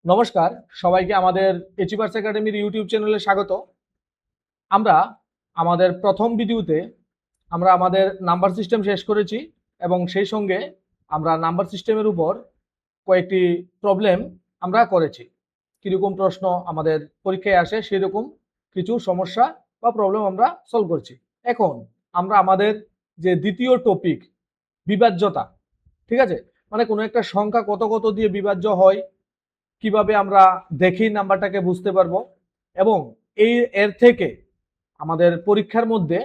নমস্কার সবাইকে আমাদের এচিভার্স একাডেমির ইউটিউব চ্যানেলে স্বাগত। আমরা আমাদের প্রথম ভিডিওতে আমরা আমাদের নাম্বার সিস্টেম শেষ করেছি এবং সেই সঙ্গে আমরা নাম্বার সিস্টেমের উপর কয়েকটি প্রবলেম আমরা করেছি। কীরকম প্রশ্ন আমাদের পরীক্ষায় আসে সেরকম কিছু সমস্যা বা প্রবলেম আমরা সলভ করছি। এখন আমরা আমাদের যে দ্বিতীয় টপিক বিভাজ্যতা, ঠিক আছে, মানে কোনো একটা সংখ্যা কত কত দিয়ে বিভাজ্য হয়, কিভাবে আমরা দেখি নাম্বারটাকে বুঝতে পারবো, এবং এর থেকে আমাদের পরীক্ষার মধ্যে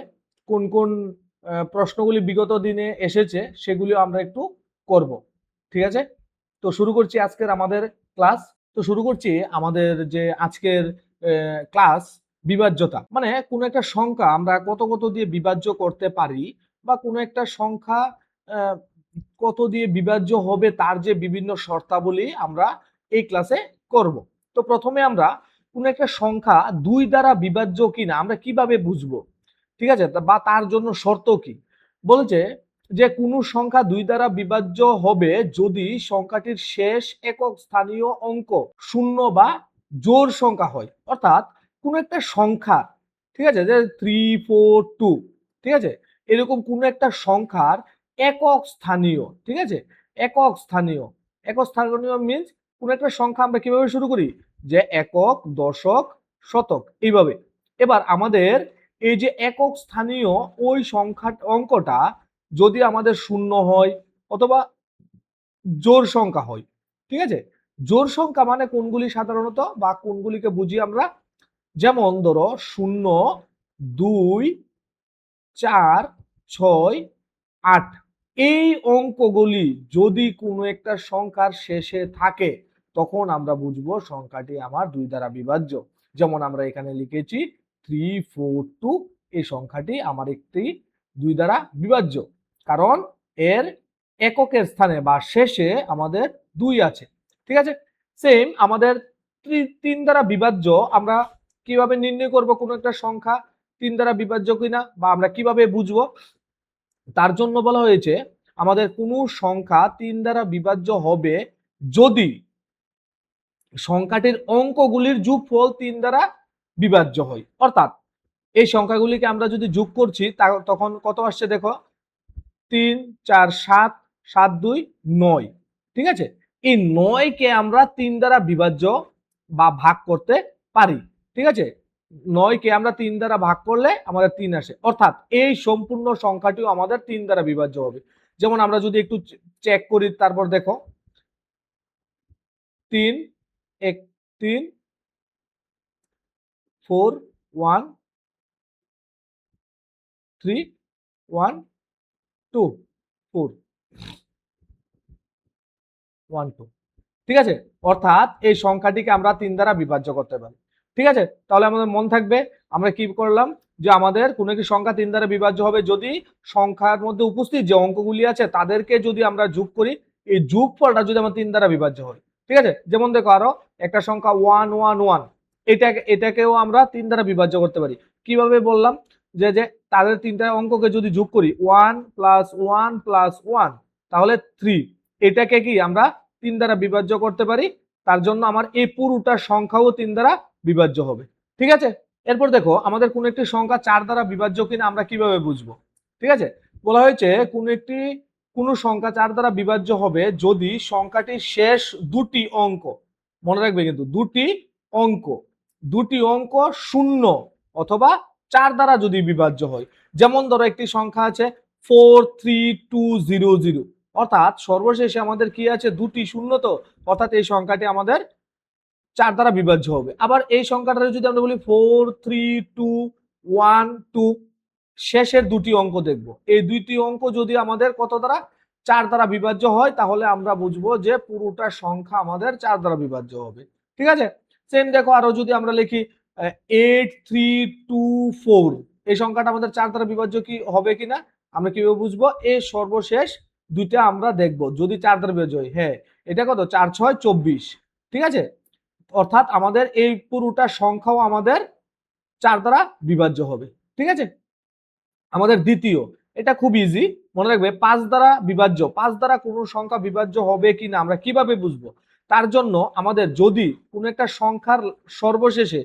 কোন কোন প্রশ্নগুলি বিগত দিনে এসেছে সেগুলি আমরা একটু করব। ঠিক আছে, তো শুরু করছি আজকের আমাদের ক্লাস। তো শুরু করছি আমাদের যে আজকের ক্লাস বিভাজ্যতা, মানে কোনো একটা সংখ্যা আমরা কত কত দিয়ে বিভাজ্য করতে পারি বা কোনো একটা সংখ্যা কত দিয়ে বিভাজ্য হবে তার যে বিভিন্ন শর্তাবলী আমরা এই ক্লাসে করব। তো প্রথমে আমরা কোন একটা সংখ্যা দুই দ্বারা বিভাজ্য কিনা আমরা কিভাবে বুঝবো, ঠিক আছে, বা তার জন্য শর্ত কি। বলছে যে কোনো সংখ্যা দুই দ্বারা বিভাজ্য হবে যদি সংখ্যাটির শেষ একক স্থানীয় অঙ্ক শূন্য বা জোড় সংখ্যা হয়। অর্থাৎ কোন একটা সংখ্যা, ঠিক আছে, যে 342, ঠিক আছে, এরকম কোন একটা সংখ্যার একক স্থানীয়, ঠিক আছে, একক স্থানীয়, একক স্থানীয় মিন্স কোন একটা সংখ্যা আমরা কিভাবে শুরু করি, যে একক, দশক, শতক, এইভাবে। এবার আমাদের এই যে একক স্থানীয় ওই সংখ্যা অঙ্কটা যদি আমাদের শূন্য হয় অথবা জোড় সংখ্যা হয়, ঠিক আছে, জোড় সংখ্যা মানে কোনগুলি সাধারণত বা কোনগুলিকে বুঝি আমরা, যেমন ধরো 0, 2, 4, 6, 8, এই অঙ্কগুলি যদি কোনো একটা সংখ্যার শেষে থাকে তখন আমরা বুঝবো সংখ্যাটি আমার দুই দ্বারা বিভাজ্য। যেমন আমরা এখানে লিখেছি 342, এই সংখ্যাটি আমার একটি দুই দ্বারা বিভাজ্য, কারণ এর এককের স্থানে বা শেষে আমাদের 2 আছে। ঠিক আছে, সেম আমাদের 3 দ্বারা বিভাজ্য আমরা কিভাবে নির্ণয় করব কোনো একটা সংখ্যা 3 দ্বারা বিভাজ্য কিনা বা আমরা কিভাবে বুঝবো, তার জন্য বলা হয়েছে আমাদের কোনো সংখ্যা 3 দ্বারা বিভাজ্য হবে যদি সংখ্যাটির অঙ্কগুলির যোগফল 3 দ্বারা বিভাজ্য হয়। অর্থাৎ এই সংখ্যাগুলিকে আমরা যদি যোগ করছি তখন কত আসছে দেখো, 3, 4, 7, 7, 2, 9, ঠিক আছে, এই 9 কে আমরা 3 দ্বারা বিভাজ্য বা ভাগ করতে পারি। ঠিক আছে, 9 কে আমরা 3 দ্বারা ভাগ করলে আমাদের 3 আসে, অর্থাৎ এই সম্পূর্ণ সংখ্যাটিও আমাদের 3 দ্বারা বিভাজ্য হবে। যেমন আমরা যদি একটু চেক করি, তারপর দেখো 3, 1, 3, 4, 1, 3, 1, 2, 4, 1, 2, ঠিক আছে, অর্থাৎ এই সংখ্যাটিকে আমরা 3 দ্বারা বিভাজ্য করতে পারি। ঠিক আছে, তাহলে আমাদের মন থাকবে আমরা কি করলাম, যে আমাদের কোনো একটি সংখ্যা 3 দ্বারা বিভাজ্য হবে যদি সংখ্যার মধ্যে উপস্থিত যে অঙ্কগুলি আছে তাদেরকে যদি আমরা যোগ করি, এই যোগফলটা যদি আমার 3 দ্বারা বিভাজ্য হয়। ঠিক আছে, যেমন দেখো আরো একটা সংখ্যা 111, এটাকেও আমরা 3 দ্বারা বিভাজ্য করতে পারি। কিভাবে বললাম, যে যে তাদের তিনটা অঙ্ককে যদি যোগ করি 1 + 1 + 1 তাহলে 3, এটাকে কি আমরা 3 দ্বারা বিভাজ্য করতে পারি। তার জন্য আমার এই পুরোটা সংখ্যাও 3 দ্বারা বিভাজ্য হবে। ঠিক আছে, এরপর দেখো আমাদের কোন একটি সংখ্যা 4 দ্বারা বিভাজ্য কিনা আমরা কিভাবে বুঝবো। ঠিক আছে, বলা হয়েছে কোন সংখ্যা 4 দ্বারা বিভাজ্য হবে যদি সংখ্যাটির শেষ দুটি অঙ্ক, মনে রাখবে কিন্তু দুটি অঙ্ক শূন্য অথবা 4 দ্বারা যদি বিভাজ্য হয়। যেমন ধরো একটি সংখ্যা আছে 43200, অর্থাৎ সর্বশেষে আমাদের কি আছে, দুটি শূন্য, তো অর্থাৎ এই সংখ্যাটি আমাদের 4 দ্বারা বিভাজ্য হবে। আবার এই সংখ্যাটা যদি আমরা বলি 43212, শেষের দুটি অঙ্ক দেখব, এই দুইটি অঙ্ক যদি আমাদের কত দ্বারা 4 দ্বারা বিভাজ্য হয় তাহলে আমরা বুঝবো যে পুরোটা সংখ্যা আমাদের 4 দ্বারা বিভাজ্য হবে। ঠিক আছে, সেম দেখো আরো যদি আমরা লিখি 8324, এই সংখ্যাটা আমাদের 4 দ্বারা বিভাজ্য কি হবে কিনা আমরা কিভাবে বুঝবো, এই সর্বশেষ দুইটা আমরা দেখব যদি 4 দ্বারা বিভাজ্য হয়। হ্যাঁ, এটা কত, 4 6 24, ঠিক আছে, অর্থাৎ আমাদের এই পুরোটা সংখ্যাও আমাদের 4 দ্বারা বিভাজ্য হবে। ঠিক আছে, আমাদের দ্বিতীয়, এটা খুব ইজি, মনে রাখবে 5 দ্বারা বিভাজ্য, 5 দ্বারা কোনো সংখ্যা বিভাজ্য হবে কিনা আমরা কিভাবে বুঝবো, তার জন্য আমাদের যদি কোনো একটা সংখ্যার সর্বশেষে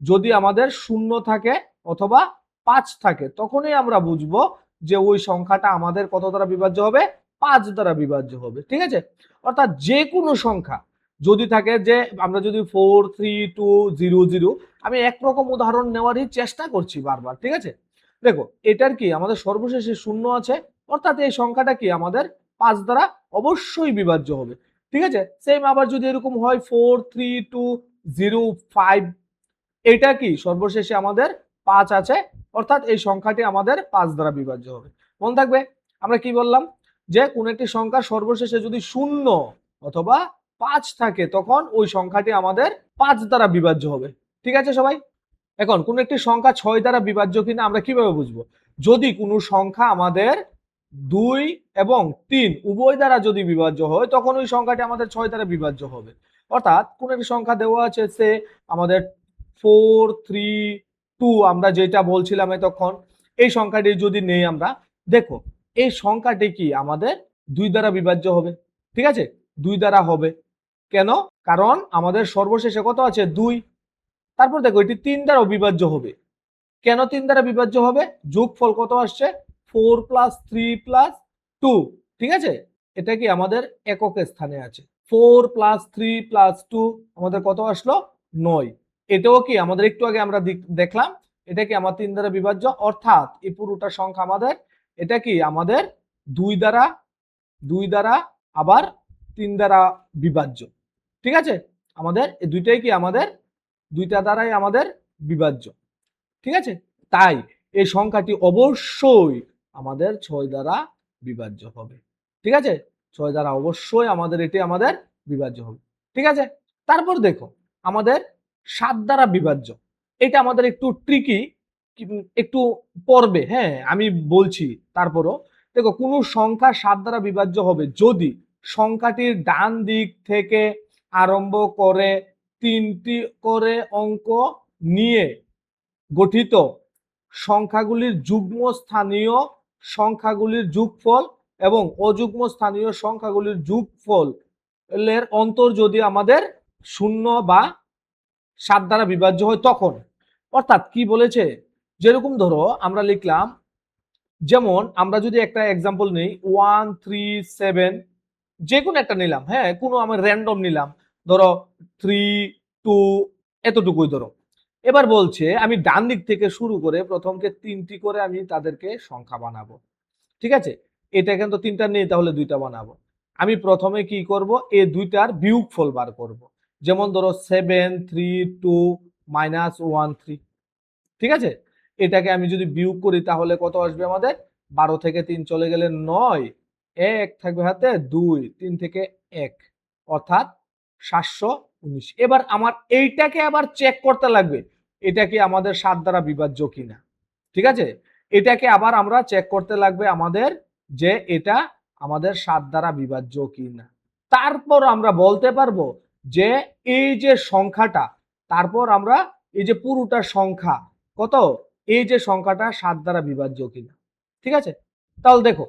যদি আমাদের 0 থাকে অথবা 5 থাকে, তখনই আমরা বুঝবো যে ওই সংখ্যাটা আমাদের কত দ্বারা বিভাজ্য হবে, 5 দ্বারা বিভাজ্য হবে। ঠিক আছে, অর্থাৎ যে কোনো সংখ্যা যদি থাকে, যে আমরা যদি 4 3 2 0 0, আমি একরকম উদাহরণ নেওয়ারই চেষ্টা করছি বারবার। ঠিক আছে, দেখো এটার কি আমাদের সর্বশেষে 0 আছে, অর্থাৎ এই সংখ্যাটা কি আমাদের 5 দ্বারা অবশ্যই বিভাজ্য হবে। ঠিক আছে, সেম আবার যদি এরকম হয় 4 3 2 0 5, এটা কি সর্বশেষে আমাদের 5 আছে, অর্থাৎ এই সংখ্যাটি আমাদের 5 দ্বারা বিভাজ্য হবে। মনে থাকবে আমরা কি বললাম, যে কোন একটি সংখ্যার সর্বশেষে যদি 0 অথবা 5 থাকে, তখন ওই সংখ্যাটি আমাদের 5 দ্বারা বিভাজ্য হবে। ঠিক আছে সবাই, এখন কোন একটি সংখ্যা 6 দ্বারা বিভাজ্য কিনা আমরা কিভাবে বুঝবো, যদি কোনো সংখ্যা আমাদের 2 এবং 3 উভয় দ্বারা যদি বিভাজ্য হয়, তখন ওই সংখ্যাটি আমাদের 6 দ্বারা বিভাজ্য হবে। অর্থাৎ কোন একটি সংখ্যা দেওয়া আছে, সে আমাদের 4 3 2, আমরা যেটা বলছিলাম এতক্ষণ, এই সংখ্যাটি যদি নেই আমরা, দেখো এই সংখ্যাটি কি আমাদের 2 দ্বারা বিভাজ্য হবে। ঠিক আছে, 2 দ্বারা হবে কেন, কারণ আমাদের সর্বশেষে কত আছে 2। তারপর দেখো এটি 3 দ্বারা বিভাজ্য হবে, কেন 3 দ্বারা বিভাজ্য হবে, যোগফল কত আসছে 4 + 3 + 2। ঠিক আছে, এটা কি আমাদের একক স্থানে আছে, 4 + 3 + 2 আমাদের কত আসলো 9। এটাও কি আমাদের একটু আগে আমরা দেখলাম, এটা কি আমার 3 দ্বারা বিভাজ্য, অর্থাৎ এই পুরোটা সংখ্যা আমাদের, এটা কি আমাদের 2 দ্বারা আবার 3 দ্বারা বিভাজ্য। ঠিক আছে, আমাদের এই দুইটাই কি আমাদের দুইটা দ্বারাই আমাদের বিভাজ্য। ঠিক আছে, তাই এই সংখ্যাটি অবশ্যই আমাদের 6 দ্বারা বিভাজ্য হবে। ঠিক আছে, 6 দ্বারা অবশ্যই আমাদের এটি আমাদের বিভাজ্য হবে। ঠিক আছে, তারপর দেখো আমাদের 7 দ্বারা বিভাজ্য, এটা আমাদের একটু ট্রিকি, একটু পড়বে, হ্যাঁ আমি বলছি। তারপরও দেখো কোন সংখ্যা 7 দ্বারা বিভাজ্য হবে যদি সংখ্যাটির ডান দিক থেকে আরম্ভ করে 3টি করে অঙ্ক নিয়ে গঠিত সংখ্যাগুলির যুগ্ম স্থানীয় সংখ্যাগুলির যোগফল এবং অযুগ্ম স্থানীয় সংখ্যাগুলির যোগফল এর অন্তর যদি আমাদের 0 বা 7 দ্বারা বিভাজ্য হয়, তখন। অর্থাৎ কি বলেছে, যেরকম ধরো আমরা লিখলাম, যেমন আমরা যদি একটা এক্সাম্পল নেই 1 3 7, যে কোনো একটা নিলাম, হ্যাঁ কোনো আমার র্যান্ডম নিলাম, ধরো 3 2, এতটুকুই ধরো। এবার বলছে আমি ডান দিক থেকে শুরু করে প্রথমকে 3টি করে আমি তাদেরকে সংখ্যা বানাবো। ঠিক আছে, এটা কিন্তু 3টা নেই, তাহলে 2টা বানাবো। আমি প্রথমে কি করব, এই দুইটার বিয়োগফল বার করব। যেমন ধরো 7 3 2 -1 3। ঠিক আছে, এটাকে আমি যদি বিয়োগ করি তাহলে কত আসবে আমাদের, 12 থেকে 3 চলে গেলে 9, 1 থাকবে হাতে 2, 3 থেকে 1, অর্থাৎ 719। এবার আমার এইটাকে আবার চেক করতে লাগবে, এটা কি আমাদের 7 দ্বারা বিভাজ্য কিনা। ঠিক আছে, এটাকে আবার আমরা চেক করতে লাগবে আমাদের, যে এটা আমাদের 7 দ্বারা বিভাজ্য কিনা। তারপর আমরা বলতে পারবো যে এই যে সংখ্যাটা, তারপর আমরা এই যে পুরোটা সংখ্যা কত, এই যে সংখ্যাটা 7 দ্বারা বিভাজ্য কিনা। ঠিক আছে, তাহলে দেখো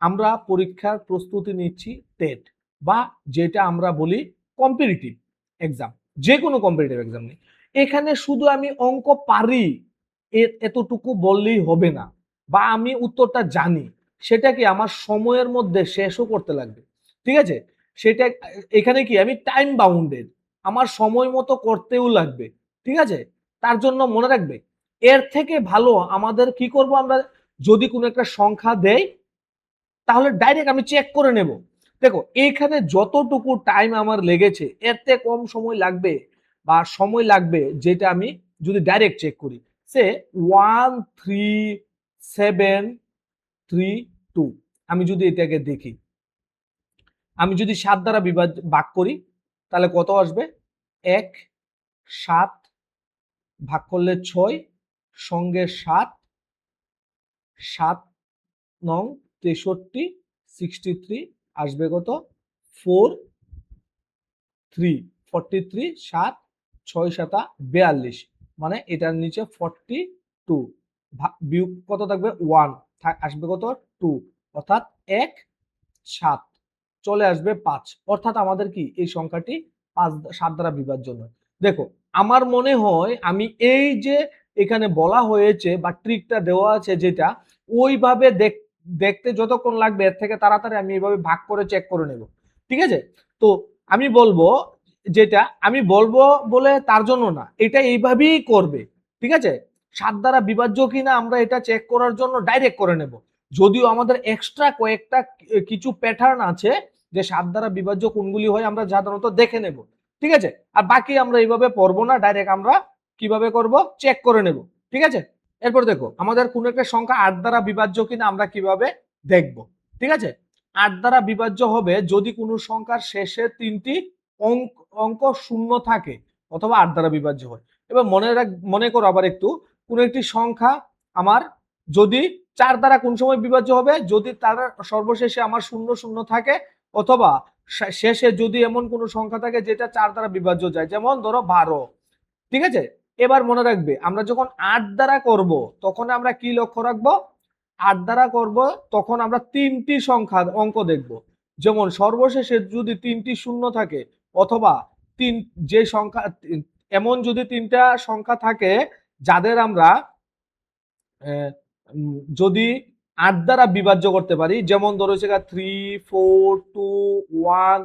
আমরা পরীক্ষার প্রস্তুতি নিচ্ছি টেট, বা যেটা আমরা বলি কম্পিটিটিভ এক্সাম, যে কোনো কম্পিটিটিভ এক্সাম নেই, এখানে শুধু আমি অঙ্ক পারি এতটুকু বললেই হবে না, বা আমি উত্তরটা জানি, সেটা কি আমার সময়ের মধ্যে শেষও করতে লাগবে। ঠিক আছে, সেটা এখানে কি আমি টাইম বাউন্ডেড, আমার সময় মতো করতেও লাগবে। ঠিক আছে, তার জন্য মনে রাখবে, এর থেকে ভালো আমাদের কি করব, আমরা যদি কোনো একটা সংখ্যা দেই তাহলে ডাইরেক্ট আমি চেক করে নেব। দেখো এইখানে যতটুকু টাইম আমার লেগেছে এর থেকে কম সময় লাগবে, বা সময় লাগবে যেটা আমি যদি ডাইরেক্ট চেক করি, সে 1 3 7 3 2, আমি যদি এটাকে দেখি, আমি যদি 7 দ্বারা ভাগ করি তাহলে কত আসবে, 1 7 ভাগ করলে 6, সঙ্গে 7 7 9 63 63 আসবে কত 4 3 43, 7 6 7 42, মানে এটার নিচে 42, বিয়োগ কত থাকবে 1, আসবে কত 2, অর্থাৎ 1 7 চলে আসবে 5, অর্থাৎ আমাদের কি এই সংখ্যাটি 7 দ্বারা বিভাজ্য নয়। দেখো আমার মনে হয় আমি এই যে এখানে বলা হয়েছে বা ট্রিকটা দেওয়া আছে যেটা ওইভাবে দেখতে যতক্ষণ লাগবে এর থেকে তাড়াতাড়ি আমি এইভাবে ভাগ করে চেক করে নেব। ঠিক আছে, তো আমি বলবো যেটা আমি বলবো বলে তার জন্য না, এটা এইভাবেই করবে। ঠিক আছে, 7 দ্বারা বিভাজ্য কিনা আমরা এটা চেক করার জন্য ডাইরেক্ট করে নেব, যদিও আমাদের এক্সট্রা কয়েকটা কিছু প্যাটার্ন আছে যে 7 দ্বারা বিভাজ্য কোনগুলি হয় আমরা সাধারণত দেখে নেব। ঠিক আছে, আর বাকি আমরা এইভাবে পড়বো না, ডাইরেক্ট আমরা কিভাবে করব চেক করে নেব। ঠিক আছে, এরপর দেখো আমাদের কোন একটা সংখ্যা 8 দ্বারা বিভাজ্য কিনা আমরা কিভাবে দেখব। ঠিক আছে, 8 দ্বারা বিভাজ্য হবে যদি কোনো সংখ্যার শেষে 3টি অঙ্ক শূন্য থাকে অথবা 8 দ্বারা বিভাজ্য হয়। এবার মনে করো আবার একটু, কোন একটি সংখ্যা আমার যদি 4 দ্বারা কোন সময় বিভাজ্য হবে, যদি তার সর্বশেষে আমার শূন্য শূন্য থাকে অথবা শেষে যদি এমন কোন সংখ্যা থাকে যেটা 4 দ্বারা বিভাজ্য যায়, যেমন ধরো 12। ঠিক আছে, এবার মনে রাখবে আমরা যখন 8 দ্বারা করব তখন আমরা কি লক্ষ্য রাখবো, 8 দ্বারা করব তখন আমরা 3টি সংখ্যা অঙ্ক দেখব, যেমন সর্বশেষে যদি 3টি শূন্য থাকে অথবা যে সংখ্যা এমন যদি 3টা সংখ্যা থাকে যাদের আমরা যদি 8 দ্বারা বিভাজ্য করতে পারি, যেমন ধরো 3, 4, 2, 1,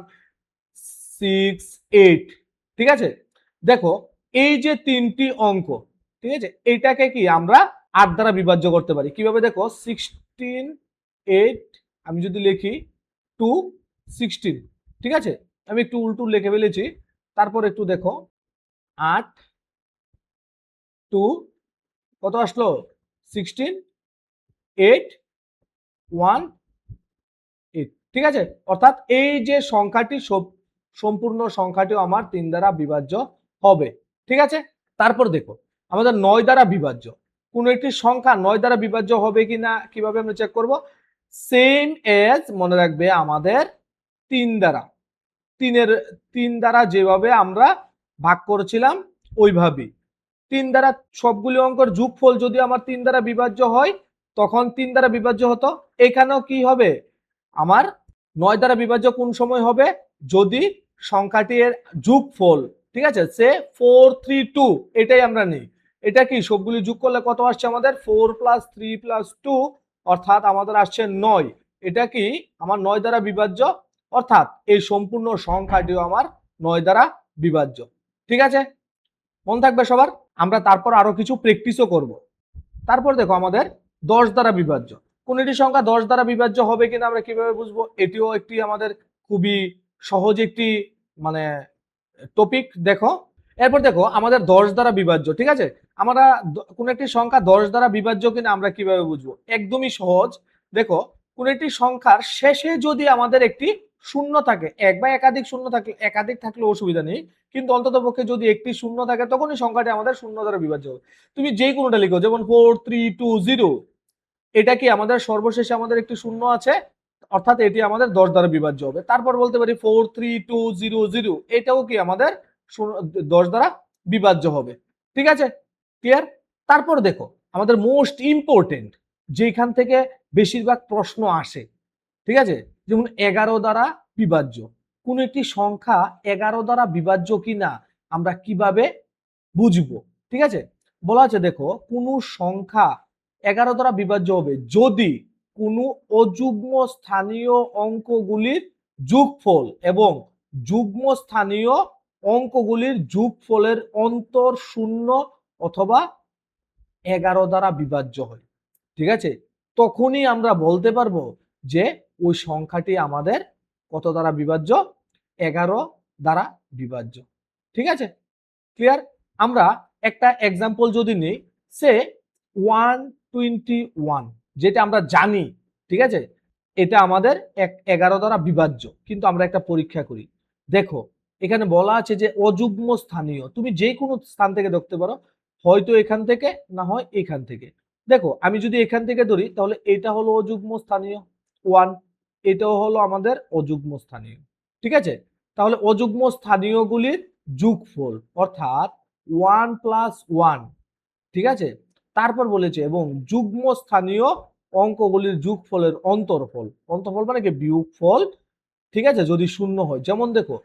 6, 8। ঠিক আছে, দেখো এই যে 3টি অঙ্ক, ঠিক আছে, এইটাকে কি আমরা 8 দ্বারা বিভাজ্য করতে পারি কিভাবে, দেখো 16, 8 আমি যদি লিখি 2, 16। ঠিক আছে, আমি একটু উল্টো লিখে ফেলেছি, তারপর একটু দেখো 8, 2 কত আসলো 16, 8, 1, 8। ঠিক আছে, অর্থাৎ এই যে সংখ্যাটি সম্পূর্ণ সংখ্যাটিও আমার 3 দ্বারা বিভাজ্য হবে। ঠিক আছে, তারপর দেখো আমাদের 9 দ্বারা বিভাজ্য কোন একটি সংখ্যা 9 দ্বারা বিভাজ্য হবে কিনা কিভাবে আমরা চেক করব, সেম এজ মনে রাখবে আমাদের 3 দ্বারা 3 দ্বারা যেভাবে আমরা ভাগ করেছিলাম ওইভাবেই 3 দ্বারা সবগুলি অঙ্কের যোগফল যদি আমার 3 দ্বারা বিভাজ্য হয় তখন 3 দ্বারা বিভাজ্য হতো, এখানেও কি হবে আমার 9 দ্বারা বিভাজ্য কোন সময় হবে, যদি সংখ্যাটির যোগফল, ঠিক আছে, সে 4, 3, 2 এটাই আমরা নিই, এটা কি সবগুলি যোগ করলে কত আসছে আমাদের 4 + 3 + 2 অর্থাৎ আমাদের আসছে 9। এটা কি আমার 9 দ্বারা বিভাজ্য, অর্থাৎ এই সম্পূর্ণ সংখ্যাটিও আমার 9 দ্বারা বিভাজ্য। ঠিক আছে, মনে থাকবে সবার। আমরা তারপর আরো কিছু প্র্যাকটিসও করব। তারপর দেখো আমাদের 10 দ্বারা বিভাজ্য কোন একটি সংখ্যা 10 দ্বারা বিভাজ্য হবে কিনা আমরা কিভাবে বুঝবো, এটিও একটি আমাদের খুবই সহজ একটি মানে টপিক। দেখো এরপর দেখো আমাদের 10 দ্বারা বিভাজ্য, ঠিক আছে, আমরা কোন একটি সংখ্যা 10 দ্বারা বিভাজ্য কিনা আমরা কিভাবে বুঝবো, একদমই সহজ। দেখো কোন একটি সংখ্যার শেষে যদি আমাদের একটি শূন্য থাকে, এক বা একাধিক শূন্য থাকলে, একাধিক থাকলে অসুবিধা নেই, কিন্তু অন্ততপক্ষে যদি একটি শূন্য থাকে তখনই সংখ্যাটি আমাদের শূন্য দ্বারা বিভাজ্য হবে। তুমি যে কোনোটা লিখো, যেমন 4, 3, 2, 0, এটা কি আমাদের সর্বশেষে আমাদের একটি শূন্য আছে, অর্থাৎ এটি আমাদের 10 দ্বারা বিভাজ্য হবে। তারপর বলতে পারি 4, 3, 2, 0, 0, এটাও কি আমাদের 10 দ্বারা বিভাজ্য হবে। ঠিক আছে, ক্লিয়ার। তারপর দেখো আমাদের মোস্ট ইম্পর্টেন্ট যেখান থেকে বেশিরভাগ প্রশ্ন আসে, ঠিক আছে, যেমন 11 দ্বারা বিভাজ্য কোন একটি সংখ্যা 11 দ্বারা বিভাজ্য কিনা আমরা কিভাবে বুঝবো। ঠিক আছে, বলা আছে দেখো কোন সংখ্যা 11 দ্বারা বিভাজ্য হবে যদি কোনো অযুগ্ম স্থানীয় অঙ্কগুলির যোগফল এবং যুগ্ম স্থানীয় অঙ্কগুলির যোগফলের অন্তর 0 অথবা 11 দ্বারা বিভাজ্য হয়। ঠিক আছে, তখনই আমরা বলতে পারবো যে ওই সংখ্যাটি আমাদের কত দ্বারা বিভাজ্য, 11 দ্বারা বিভাজ্য। ঠিক আছে, ক্লিয়ার। আমরা একটা এক্সাম্পল যদি নিই, সে 121 যেটা আমরা জানি, ঠিক আছে, এটা আমাদের 11 দ্বারা বিভাজ্য, কিন্তু আমরা একটা পরীক্ষা করি। দেখো এখানে বলা আছে যে অযুগ্ম স্থানীয়, তুমি যে কোনো স্থান থেকে দেখতে পারো, হয়তো এখান থেকে না হয় এখান থেকে। দেখো আমি যদি এখান থেকে ধরি তাহলে এটা হলো অযুগ্ম স্থানীয় 1, এটাও হলো আমাদের অযুগ্ম স্থানীয়। ঠিক আছে, তাহলে অযুগ্ম স্থানীয়গুলির যোগফল অর্থাৎ 1 + 1, ঠিক আছে, তারপর বলেছে এবং যুগ্ম স্থানীয় অঙ্কগুলির যোগফলের অন্তরফল, অন্তরফল মানে কি বিয়োগফল, ঠিক আছে, যদি শূন্য হয়। যেমন দেখো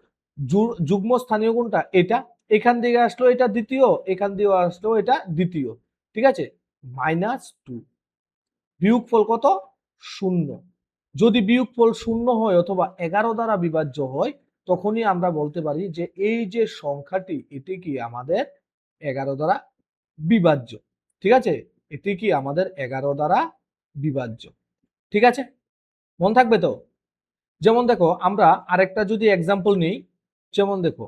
যুগ্ম স্থানীয় কোনটা? এটা। এখান থেকে আসলো এটা দ্বিতীয়, এখান দিয়ে আসলো এটা দ্বিতীয়। ঠিক আছে, -2। বিয়োগফল কত? 0। যদি বিয়োগফল 0 হয় অথবা 11 দ্বারা বিভাজ্য হয়, তখনই আমরা বলতে পারি যে এই যে সংখ্যাটি এটি কি আমাদের 11 দ্বারা বিভাজ্য। ঠিক আছে, এটি কি আমাদের 11 দ্বারা বিভাজ্য। ঠিক আছে, মনে থাকবে তো? যেমন দেখো আমরা আরেকটা যদি এক্সাম্পল নিই, যেমন দেখো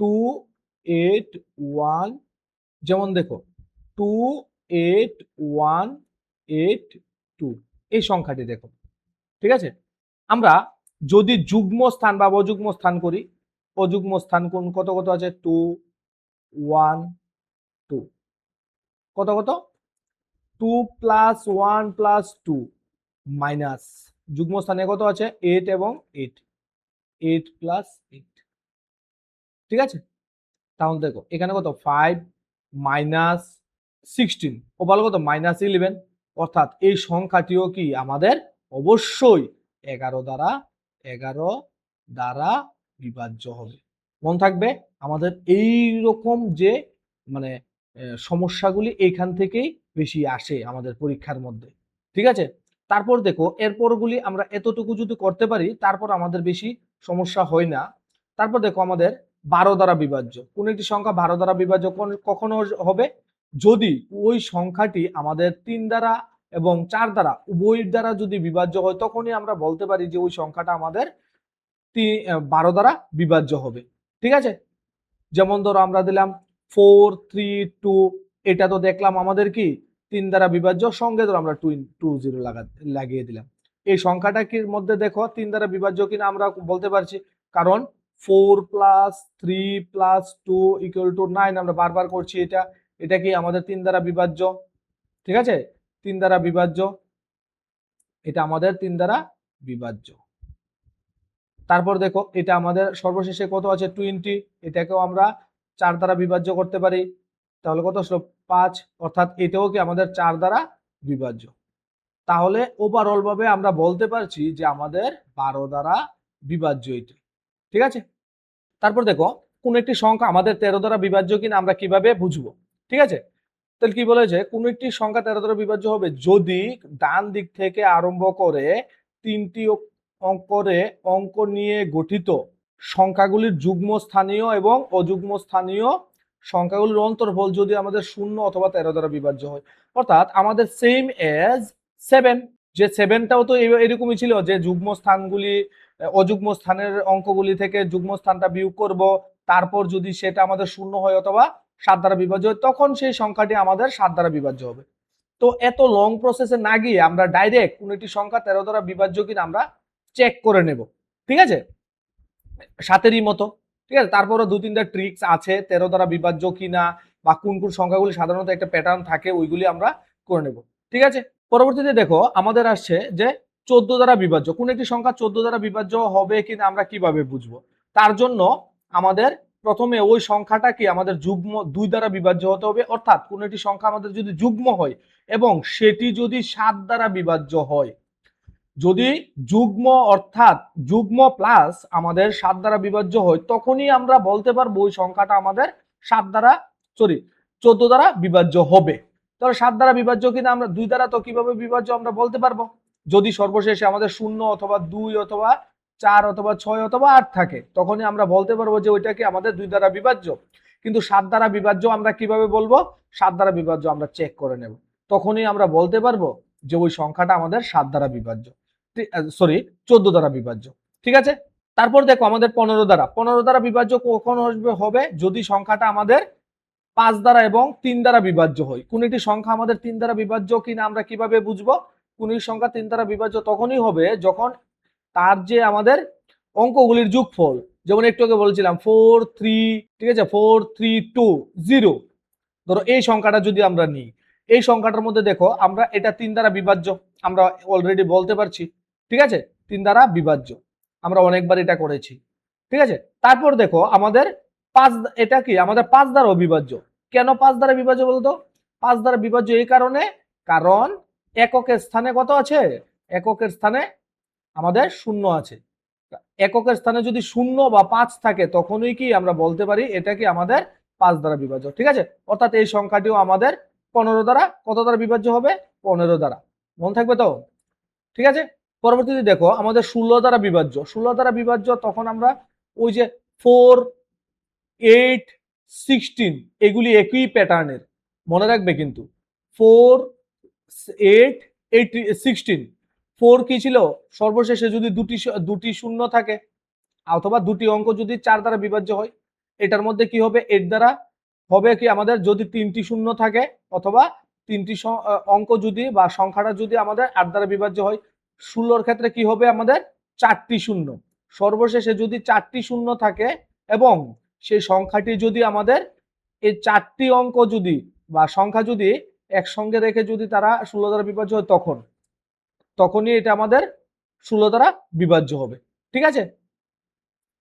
281, যেমন দেখো 28182 এই সংখ্যাটি দেখো। ঠিক আছে, আমরা যদি যুগ্ম স্থান বা অযুগ্ম স্থান করি, অযুগ্ম স্থান কোন কত কত আছে? 2 1 2 কত কত? 2 প্লাস 1 প্লাস 2 মাইনাস যুগ্ম স্থানে কত আছে? 8 এবং 8, 8 প্লাস 8। ঠিক আছে, তাহলে দেখো এখানে কত? 5 মাইনাস 16 ও ভালো কত? -11। অর্থাৎ এই সংখ্যাটিও কি আমাদের অবশ্যই 11 দ্বারা বিভাজ্য হবে। মনে থাকবে আমাদের এই রকম যে মানে সমস্যাগুলি এইখান থেকেই বেশি আসে আমাদের পরীক্ষার মধ্যে। ঠিক আছে, তারপর দেখো এরপরগুলি আমরা এতটুকু যদি করতে পারি তারপর আমাদের বেশি সমস্যা হয় না। তারপর দেখো আমাদের 12 দ্বারা বিভাজ্য। কোন একটি সংখ্যা 12 দ্বারা বিভাজ্য কখনো হবে? যদি ওই সংখ্যাটি আমাদের 3 দ্বারা এবং 4 দ্বারা উভয় দ্বারা যদি বিভাজ্য হয়, তখনই আমরা বলতে পারি যে ওই সংখ্যাটা আমাদের 12 দ্বারা বিভাজ্য হবে। ঠিক আছে, যেমন ধরো আমরা দিলাম 4 3 2, এটা তো দেখলাম আমাদের কি 3 দ্বারা বিভাজ্য, সঙ্গে ধরো আমরা 20 লাগিয়ে দিলাম। এই সংখ্যাটার মধ্যে দেখো 3 দ্বারা বিভাজ্য কিনা আমরা বলতে পারছি, কারণ 4 প্লাস 3 প্লাস 2 ইকুয়াল টু 9 আমরা বারবার করছি। এটা কি আমাদের 3 দ্বারা বিভাজ্য। ঠিক আছে, 3 দ্বারা বিভাজ্য, এটা আমাদের 3 দ্বারা বিভাজ্য। তারপর দেখো এটা আমাদের সর্বশেষে কত আছে? 20, এটাকেও আমরা 4 দ্বারা বিভাজ্য করতে পারি। তাহলে কত আসলো? 5। অর্থাৎ এটাও কি আমাদের 4 দ্বারা বিভাজ্য। তাহলে ওভারঅল ভাবে আমরা বলতে পারছি যে আমাদের 12 দ্বারা বিভাজ্য এটা। ঠিক আছে, তারপর দেখো কোন একটি সংখ্যা আমাদের 13 দ্বারা বিভাজ্য কিনা আমরা কিভাবে বুঝবো? ঠিক আছে, তাহলে কি বলেছে? কোন একটি সংখ্যা 13 দ্বারা বিভাজ্য হবে যদি ডান দিক থেকে আরম্ভ করে 3টি অঙ্ক নিয়ে গঠিত সংখ্যাগুলির যুগ্ম স্থানীয় এবং অযুগ্ম স্থানীয় সংখ্যাগুলির অন্তর্ফল যদি আমাদের 0 অথবা 13 দ্বারা বিভাজ্য হয়। অর্থাৎ আমাদের সেম এজ 7, যে 7টাও তো এরকমই ছিল যে যুগ্ম স্থানগুলি অযুগ্ম স্থানের অঙ্কগুলি থেকে যুগ্ম স্থানটা বিয়োগ করব, তারপর যদি সেটা আমাদের 0 হয় অথবা 7 দ্বারা বিভাজ্য হয়, তখন সেই সংখ্যাটি আমাদের 7 দ্বারা বিভাজ্য হবে। তো এত লং প্রসেসে না গিয়ে আমরা ডাইরেক্ট কোন একটি সংখ্যা 13 দ্বারা বিভাজ্য কিনা আমরা চেক করে নেব। ঠিক আছে, 7-এরই মতো। ঠিক আছে, তারপরও 2-3টা ট্রিক্স আছে 13 দ্বারা বিভাজ্য কিনা বা কোন কোন সংখ্যাগুলি সাধারণত একটা প্যাটার্ন থাকে, ওইগুলি আমরা করে নেব। ঠিক আছে, পরবর্তীতে দেখো আমাদের আসছে যে 14 দ্বারা বিভাজ্য। কোন একটি সংখ্যা 14 দ্বারা বিভাজ্য হবে কিনা আমরা কিভাবে বুঝবো? তার জন্য আমাদের প্রথমে ওই সংখ্যাটা কি আমাদের যুগ্ম 2 দ্বারা বিভাজ্য হতে হবে। অর্থাৎ কোন একটি সংখ্যা আমাদের যদি যুগ্ম হয় এবং সেটি যদি 7 দ্বারা বিভাজ্য হয়, যদি যুগ্ম অর্থাৎ যুগ্ম প্লাস আমাদের 7 দ্বারা বিভাজ্য হয়, তখনই আমরা বলতে পারবো ওই সংখ্যাটা আমাদের 14 দ্বারা বিভাজ্য হবে। তাহলে 7 দ্বারা বিভাজ্য কিনা আমরা 2 দ্বারা তো কিভাবে বিভাজ্য আমরা বলতে পারবো? যদি সর্বশেষে আমাদের 0 অথবা 2 অথবা 4 অথবা 6 অথবা 8 থাকে, তখনই আমরা বলতে পারবো যে ওইটাকে আমাদের 2 দ্বারা বিভাজ্য। কিন্তু 7 দ্বারা বিভাজ্য আমরা কিভাবে বলবো? 7 দ্বারা বিভাজ্য আমরা চেক করে নেব, তখনই আমরা বলতে পারবো যে ওই সংখ্যাটা আমাদের 7 দ্বারা বিভাজ্য, সরি 14 দ্বারা বিভাজ্য। ঠিক আছে, তারপর দেখো আমাদের 15 দ্বারা বিভাজ্য কখন হবে? যদি সংখ্যাটা আমাদের 5 দ্বারা এবং 3 দ্বারা বিভাজ্য হয়। কোন একটি সংখ্যা আমাদের 3 দ্বারা বিভাজ্য কিনা আমরা কিভাবে বুঝবো? কোন একটি সংখ্যা 3 দ্বারা বিভাজ্য তখনই হবে যখন তার যে আমাদের অঙ্কগুলির যোগফল, যেমন একটু আগে বলছিলাম 4 3, ঠিক আছে 4 3 2 0, ধরো এই সংখ্যাটা যদি আমরা নিই, এই সংখ্যাটার মধ্যে দেখো আমরা এটা 3 দ্বারা বিভাজ্য আমরা অলরেডি বলতে পারছি। ঠিক আছে, 3 দ্বারা বিভাজ্য আমরা অনেকবার এটা করেছি। ঠিক আছে, তারপর দেখো আমাদের 5, এটা কি আমাদের 5 দ্বারা অবিভাজ্য। কেন 5 দ্বারা বিভাজ্য বলতো? 5 দ্বারা বিভাজ্য এই কারণে, কারণ এককের স্থানে কত আছে? এককের স্থানে আমাদের 0 আছে। এককের স্থানে যদি 0 বা 5 থাকে তখনই কি আমরা বলতে পারি এটা কি আমাদের 5 দ্বারা বিভাজ্য। ঠিক আছে, অর্থাৎ এই সংখ্যাটিও আমাদের 15 দ্বারা কত দ্বারা বিভাজ্য হবে? 15 দ্বারা। মনে থাকবে তো? ঠিক আছে, পরবর্তীতে দেখো আমাদের 16 দ্বারা বিভাজ্য। 16 দ্বারা বিভাজ্য তখন আমরা ওই যে 4, 8, 16 এগুলি একই প্যাটার্নের, মনে রাখবে কিন্তু। 4, 8, 16, 4 কি ছিল? সর্বশেষে যদি দুটি শূন্য থাকে অথবা দুটি অঙ্ক যদি 4 দ্বারা বিভাজ্য হয়, এটার মধ্যে কি হবে? 8 দ্বারা হবে কি আমাদের যদি 3টি শূন্য থাকে অথবা 3টি অঙ্ক যদি বা সংখ্যাটা যদি আমাদের 8 দ্বারা বিভাজ্য হয়। 16 ক্ষেত্রে কি হবে? আমাদের 4টি শূন্য। সর্বশেষে যদি 4টি শূন্য থাকে এবং সেই সংখ্যাটি যদি আমাদের এই 4টি অঙ্ক যদি বা সংখ্যা যদি একসঙ্গে রেখে যদি তারা 16 দ্বারা বিভাজ্য হয় তখনই এটা আমাদের 16 দ্বারা বিভাজ্য হবে। ঠিক আছে,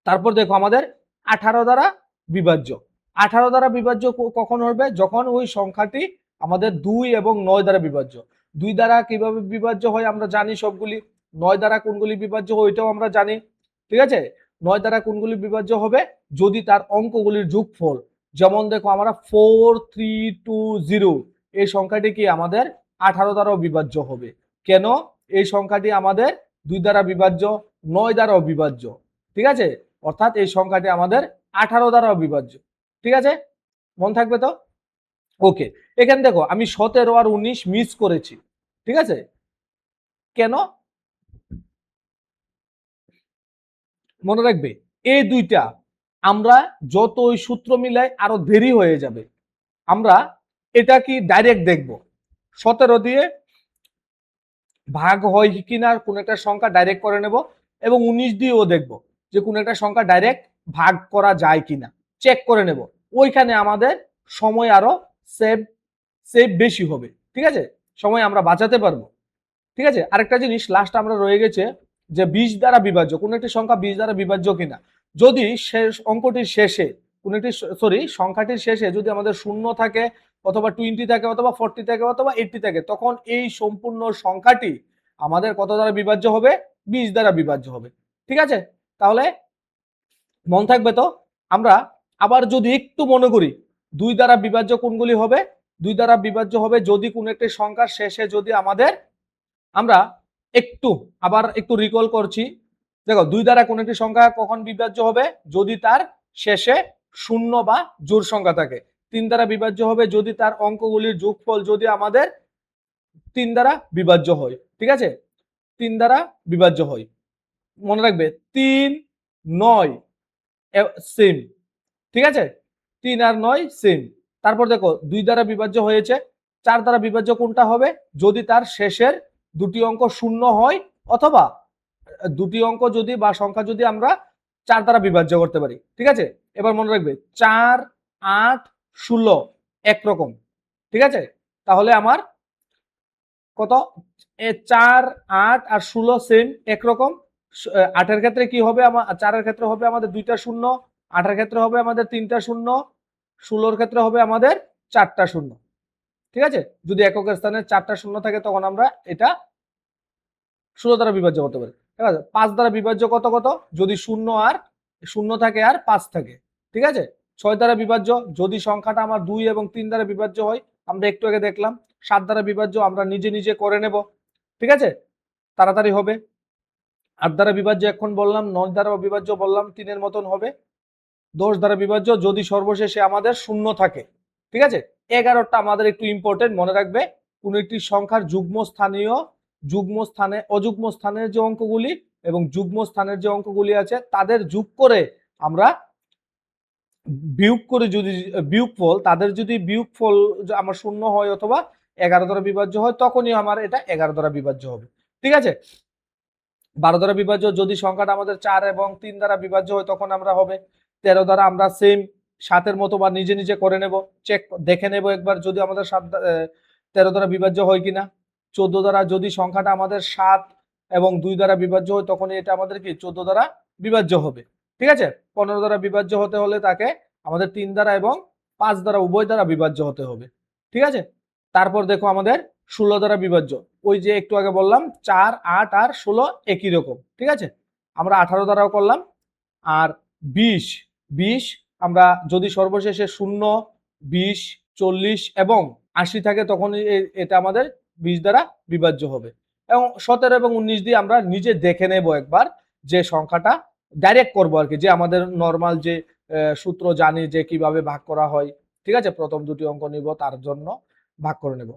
তারপর দেখো আমাদের 18 দ্বারা বিভাজ্য। 18 দ্বারা বিভাজ্য কখন হবে? যখন ওই সংখ্যাটি আমাদের 2 এবং 9 দ্বারা বিভাজ্য। 2 দ্বারা কিভাবে বিভাজ্য হয় আমরা জানি সবগুলি। 9 দ্বারা কোনগুলি বিভাজ্য হয় ওইটাও আমরা জানি। ঠিক আছে, 9 দ্বারা কোনগুলি বিভাজ্য হবে? যদি তার অঙ্কগুলির যোগফল, যেমন দেখো আমরা 4320 এই সংখ্যাটি কি আমাদের 18 দ্বারাও বিভাজ্য হবে। কেন? এই সংখ্যাটি আমাদের 2 দ্বারা বিভাজ্য, 9 দ্বারাও বিভাজ্য। ঠিক আছে, অর্থাৎ এই সংখ্যাটি আমাদের 18 দ্বারাও বিভাজ্য। ঠিক আছে, মন থাকবে তো? ওকে, এখানে দেখো আমি 17 আর 19 মিস করেছি। ঠিক আছে, কেন? মনে রাখবে এই দুইটা আমরা যতই সূত্র মিলাই আরো দেরি হয়ে যাবে। আমরা এটা কি ডাইরেক্ট দেখব, 17 দিয়ে ভাগ হয় কিনা কোন একটা সংখ্যা ডাইরেক্ট করে নেব, এবং 19 দিয়েও দেখব যে কোন একটা সংখ্যা ডাইরেক্ট ভাগ করা যায় কিনা, চেক করে নেব। ওইখানে আমাদের সময় আরো সেভ সেভ বেশি হবে। ঠিক আছে, সময় আমরা বাঁচাতে পারবো। ঠিক আছে, আরেকটা জিনিস লাস্ট আমরা রয়ে গেছে যে 20 দ্বারা বিভাজ্য, কোন একটি সংখ্যা 20 দ্বারা বিভাজ্য কিনা। যদি শেষ অঙ্কটির শেষে কোন একটি সংখ্যাটির শেষে যদি আমাদের 0 থাকে অথবা 20 থাকে অথবা 40 থাকে অথবা 80 থাকে, তখন এই সম্পূর্ণ সংখ্যাটি আমাদের কত দ্বারা বিভাজ্য হবে? 20 দ্বারা বিভাজ্য হবে। ঠিক আছে, তাহলে মন থাকবে তো? আমরা আবার যদি একটু মনে করি 2 দ্বারা বিভাজ্য কোনগুলি হবে? 2 দ্বারা বিভাজ্য হবে যদি কোন একটি সংখ্যার শেষে যদি আমাদের, আমরা আবার একটু রিকল করছি। দেখো 2 দ্বারা কোন একটি সংখ্যা কখন বিভাজ্য হবে? যদি তার শেষে 0 বা জোড় সংখ্যা থাকে। 3 দ্বারা বিভাজ্য হবে যদি তার অঙ্কগুলির যোগফল যদি আমাদের 3 দ্বারা বিভাজ্য হয়। ঠিক আছে, 3 দ্বারা বিভাজ্য হয়। মনে রাখবে 3, 9 সেম। ঠিক আছে, 3 আর 9 সেম। তারপর দেখো 2 দ্বারা বিভাজ্য হয়েছে। 4 দ্বারা বিভাজ্য কোনটা হবে? যদি তার শেষের দুটি অঙ্ক 0 হয় অথবা দুটি অঙ্ক যদি বা সংখ্যা যদি আমরা 4 দ্বারা বিভাজ্য করতে পারি। ঠিক আছে, এবার মনে রাখবে 4, 8, 16 একরকম। ঠিক আছে, তাহলে আমার কত? 4, 8 আর 16 সেম একরকম। 8 এর ক্ষেত্রে কি হবে? 4 এর ক্ষেত্রে হবে আমাদের 2টা শূন্য, 8 এর ক্ষেত্রে হবে আমাদের 3টা শূন্য, 16 এর ক্ষেত্রে হবে আমাদের 4টা শূন্য। ঠিক আছে, যদি এককের স্থানে 4টা শূন্য থাকে তখন আমরা এটা 16 দ্বারা বিভাজ্য করতে পারি। ঠিক আছে, 5 দ্বারা বিভাজ্য কত কত? যদি 0 থাকে আর 5 থাকে। ঠিক আছে, 6 দ্বারা বিভাজ্য যদি সংখ্যাটা আমার 2 এবং 3 দ্বারা বিভাজ্য হয়, আমরা একটু আগে দেখলাম। 7 দ্বারা বিভাজ্য আমরা নিজে নিজে করে নেব। ঠিক আছে, তাড়াতাড়ি হবে। 8 দ্বারা বিভাজ্য এখন বললাম, 9 দ্বারা বিভাজ্য বললাম 3 এর মতন হবে। 10 দ্বারা বিভাজ্য যদি সর্বশেষে আমাদের 0 থাকে। ঠিক আছে, 11টা আমাদের একটু ইম্পর্টেন্ট মনে রাখবে। কোন একটি সংখ্যার যুগ্ম স্থানে অযুগ্ম স্থানের যে অঙ্কগুলি এবং যুগ্ম স্থানের যে অঙ্কগুলি আছে তাদের যোগ করে আমরা বিয়োগ করে যদি বিয়োগফল, তাদের যদি বিয়োগফল আমার 0 হয় অথবা 11 দ্বারা বিভাজ্য হয় তখনই আমার এটা 11 দ্বারা বিভাজ্য হবে। ঠিক আছে, 12 দ্বারা বিভাজ্য যদি সংখ্যাটা আমাদের 4 এবং 3 দ্বারা বিভাজ্য হয় তখন আমরা হবে। 13 দ্বারা আমরা সেম 7 মতো বা নিজে নিজে করে নেব, চেক দেখে নেব একবার যদি আমাদের 13 দ্বারা বিভাজ্য হয় কিনা। 14 দ্বারা যদি সংখ্যাটা আমাদের 7 এবং 2 দ্বারা বিভাজ্য হয় তখনই এটা আমাদের কি 14 দ্বারা বিভাজ্য হবে। ঠিক আছে, 15 দ্বারা বিভাজ্য হতে হলে তাকে আমাদের 3 দ্বারা এবং 5 দ্বারা উভয় দ্বারা বিভাজ্য হতে হবে। ঠিক আছে, তারপর দেখো আমাদের 16 দ্বারা বিভাজ্য। ওই যে একটু আগে বললাম 4, 8 আর 16 একই রকম। ঠিক আছে, আমরা 18 দ্বারাও করলাম। আর 20 20 আমরা যদি সর্বশেষে 0, 20, 40 এবং 80 থাকে তখন এটা আমাদের 20 দ্বারা বিভাজ্য হবে। এবং 17 এবং 19 দিয়ে আমরা নিজে দেখে নেব একবার যে সংখ্যাটা ডাইরেক্ট করবো আর কি, যে আমাদের নর্মাল যে সূত্র জানি যে কিভাবে ভাগ করা হয়, ঠিক আছে, প্রথম দুটি অঙ্ক নিব তার জন্য ভাগ করে নেব,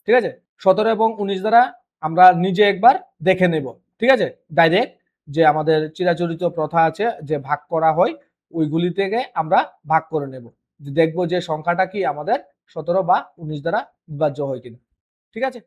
ঠিক আছে। 17 এবং 19 দ্বারা আমরা নিজে একবার দেখে নেব, ঠিক আছে, ডাইরেক্ট যে আমাদের চিরাচরিত প্রথা আছে যে ভাগ করা হয় ওইগুলি থেকে আমরা ভাগ করে নেব, দেখবো যে সংখ্যাটা কি আমাদের 17 বা 19 দ্বারা বিভাজ্য হয় কিনা, ঠিক আছে।